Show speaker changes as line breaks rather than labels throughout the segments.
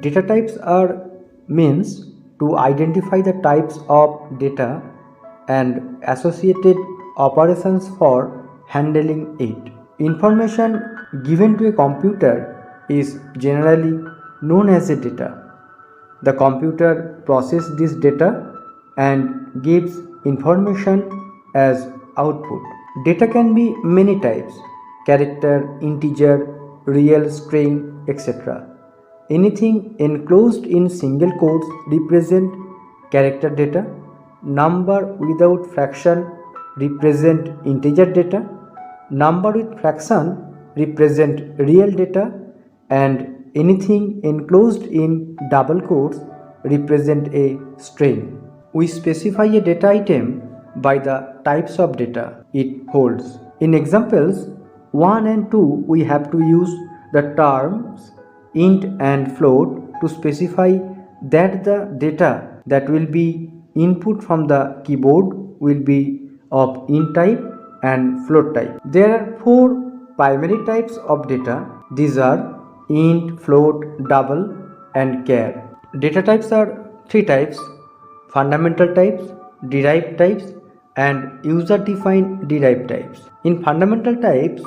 Data types are means to identify the types of data and associated operations for handling it. Information given to a computer is generally known as a data. The computer processes this data and gives information as output. Data can be many types: character, integer, real, string, etc. Anything enclosed in single quotes represent character data. Number without fraction represent integer data. Number with fraction represent real data, and anything enclosed in double quotes represent a string. We specify a data item by the types of data it holds. In examples 1 and 2, we have to use the terms int and float to specify that the data that will be input from the keyboard will be of int type and float type. There are four primary types of data. These are int, float, double, and char. Data types are three types: fundamental types, derived types, and user defined derived types. In fundamental types,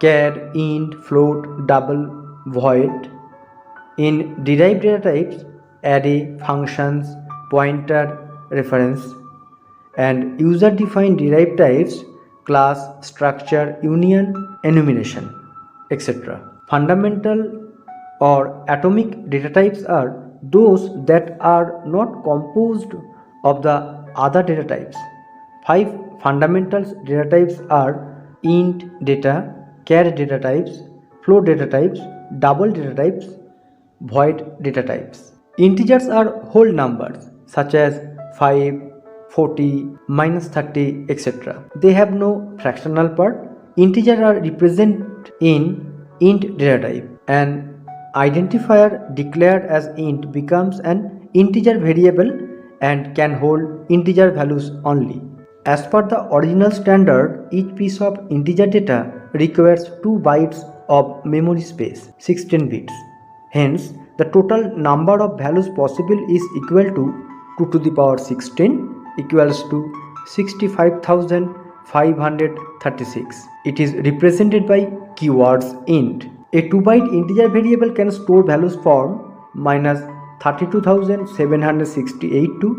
char, int, float, double, void. In derived data types, array, functions, pointer, reference. And user defined derived types, class, structure, union, enumeration, etc. Fundamental or atomic data types are those that are not composed of the other data types. Five fundamental data types are int data, char data types, float data types, double data types, void data types. Integers are whole numbers such as 5, 40, -30, etc. They have no fractional part. Integers are represented in int data type. An identifier declared as int becomes an integer variable and can hold integer values only. As per the original standard, each piece of integer data requires 2 bytes of memory space, 16 bits. Hence, the total number of values possible is equal to 2 to the power 16 equals to 65,536. It is represented by keywords int. A 2-byte integer variable can store values from -32,768 to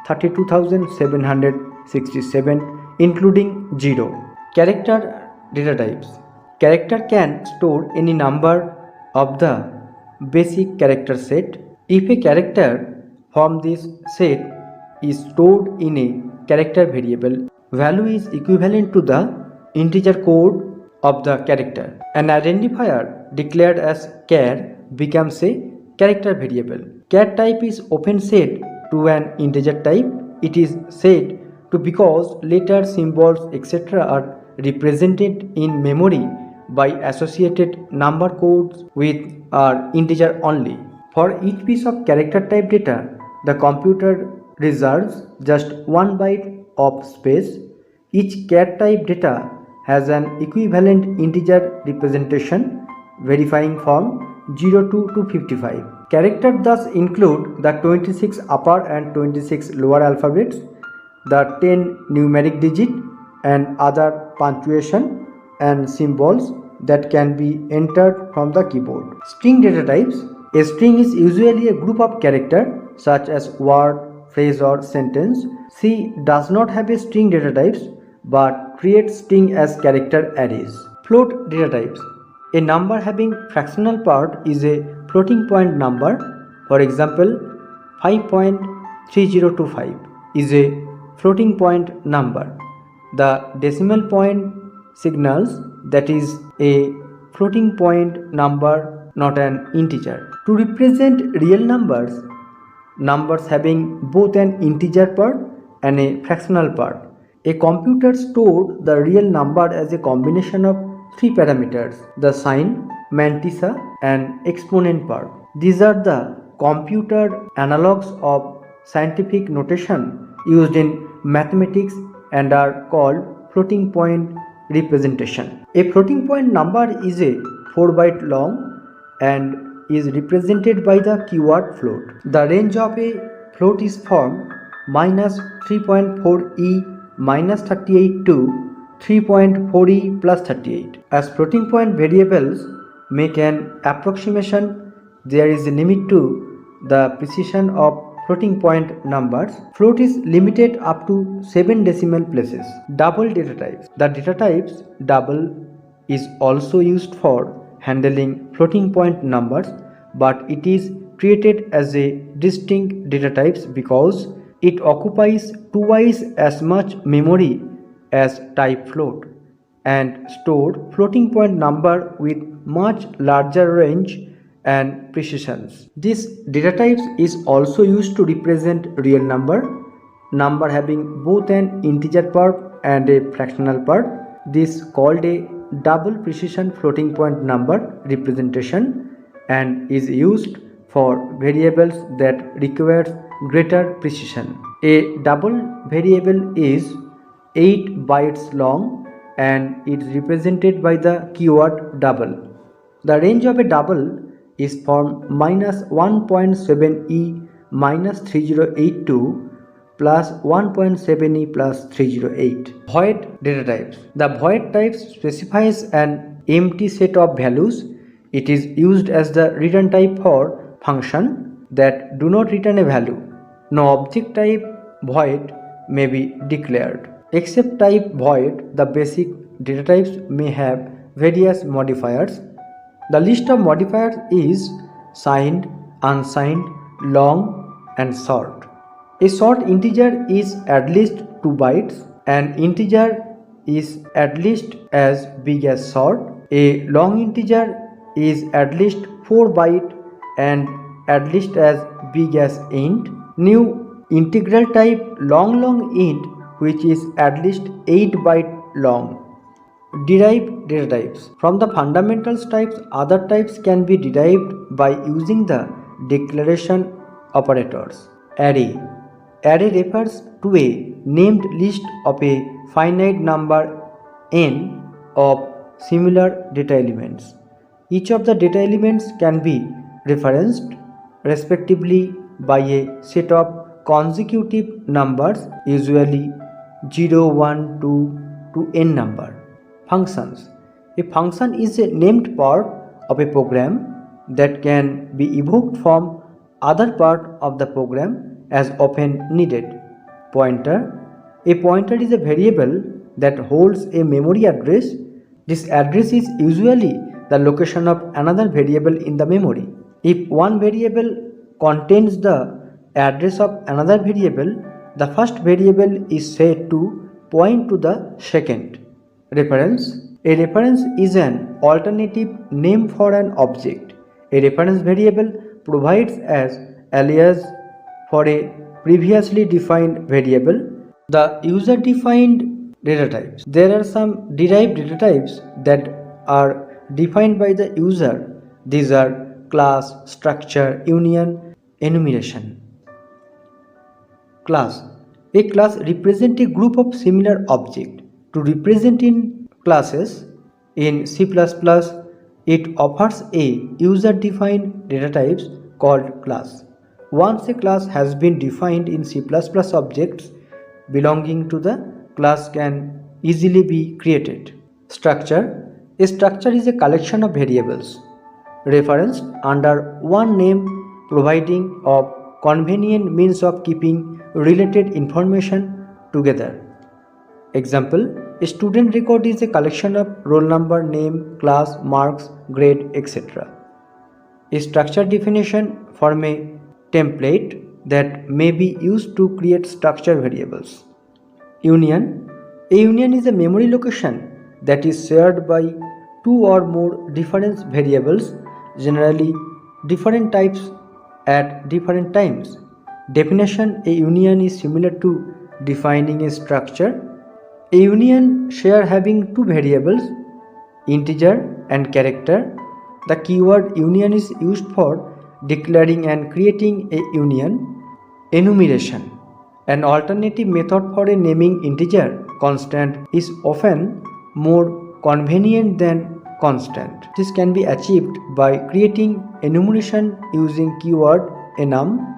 32,767 including 0. Character data types. Character can store any number of the basic character set. If a character from this set is stored in a character variable, value is equivalent to the integer code of the character. An identifier declared as char becomes a character variable. Char type is often set to an integer type. It is set to because letters, symbols, etc. are represented in memory by associated number codes with are integer only. For each piece of character type data, the computer reserves just 1 byte of space. Each char type data has an equivalent integer representation verifying from 0 to 255. Characters thus include the 26 upper and 26 lower alphabets, the 10 numeric digit and other punctuation and symbols that can be entered from the keyboard. String data types. A string is usually a group of characters such as word, phrase or sentence. C does not have a string data types but creates string as character arrays. Float data types. A number having fractional part is a floating point number. For example, 5.3025 is a floating point number. The decimal point signals that is a floating point number, not an integer. To represent real numbers, numbers having both an integer part and a fractional part, a computer stored the real number as a combination of 3 parameters: the sign, mantissa and exponent part. These are the computer analogues of scientific notation used in mathematics and are called floating point representation. A floating point number is a 4 byte long and is represented by the keyword float. The range of a float is from -3.4e minus 38 to 3.4e plus 38. As floating point variables make an approximation, there is a limit to the precision of floating point numbers. Float is limited up to 7 decimal places. Double data types. The data types double is also used for handling floating point numbers, but it is treated as a distinct data types because it occupies twice as much memory as type float and stored floating point number with much larger range and precisions. This data types is also used to represent real number having both an integer part and a fractional part. This called a double precision floating point number representation and is used for variables that requires greater precision. A double variable is 8 bytes long and it is represented by the keyword double. The range of a double is from -1.7e minus 3082 plus 1.7e plus 308. Void data types. The void type specifies an empty set of values. It is used as the return type for function that do not return a value. No object type void may be declared. Except type void, the basic data types may have various modifiers. The list of modifiers is signed, unsigned, long, and short. A short integer is at least 2 bytes. An integer is at least as big as short. A long integer is at least 4 bytes and at least as big as int. New integral type long int, which is at least 8 byte long. Derived data types. From the fundamentals types, other types can be derived by using the declaration operators. Array. Array refers to a named list of a finite number n of similar data elements. Each of the data elements can be referenced respectively by a set of consecutive numbers, usually 0, 1, 2 to n number. Functions. A function is a named part of a program that can be evoked from other part of the program as often needed. Pointer. A pointer is a variable that holds a memory address. This address is usually the location of another variable in the memory. If one variable contains the address of another variable, the first variable is said to point to the second. Reference. A reference is an alternative name for an object. A reference variable provides as alias for a previously defined variable. The user-defined data types. There are some derived data types that are defined by the user. These are class, structure, union, enumeration. Class. A class represents a group of similar objects. To represent in classes in C++, it offers a user-defined data types called class. Once a class has been defined in C++, objects belonging to the class can easily be created. Structure. A structure is a collection of variables referenced under one name, providing a convenient means of keeping related information together. Example, a student record is a collection of roll number, name, class, marks, grade, etc. A structure definition form a template that may be used to create structure variables. Union. A union is a memory location that is shared by two or more different variables, generally different types at different times. Definition. A union is similar to defining a structure. A union share having two variables, integer and character. The keyword union is used for declaring and creating a union. Enumeration. An alternative method for a naming integer constant is often more convenient than constant. This can be achieved by creating enumeration using keyword enum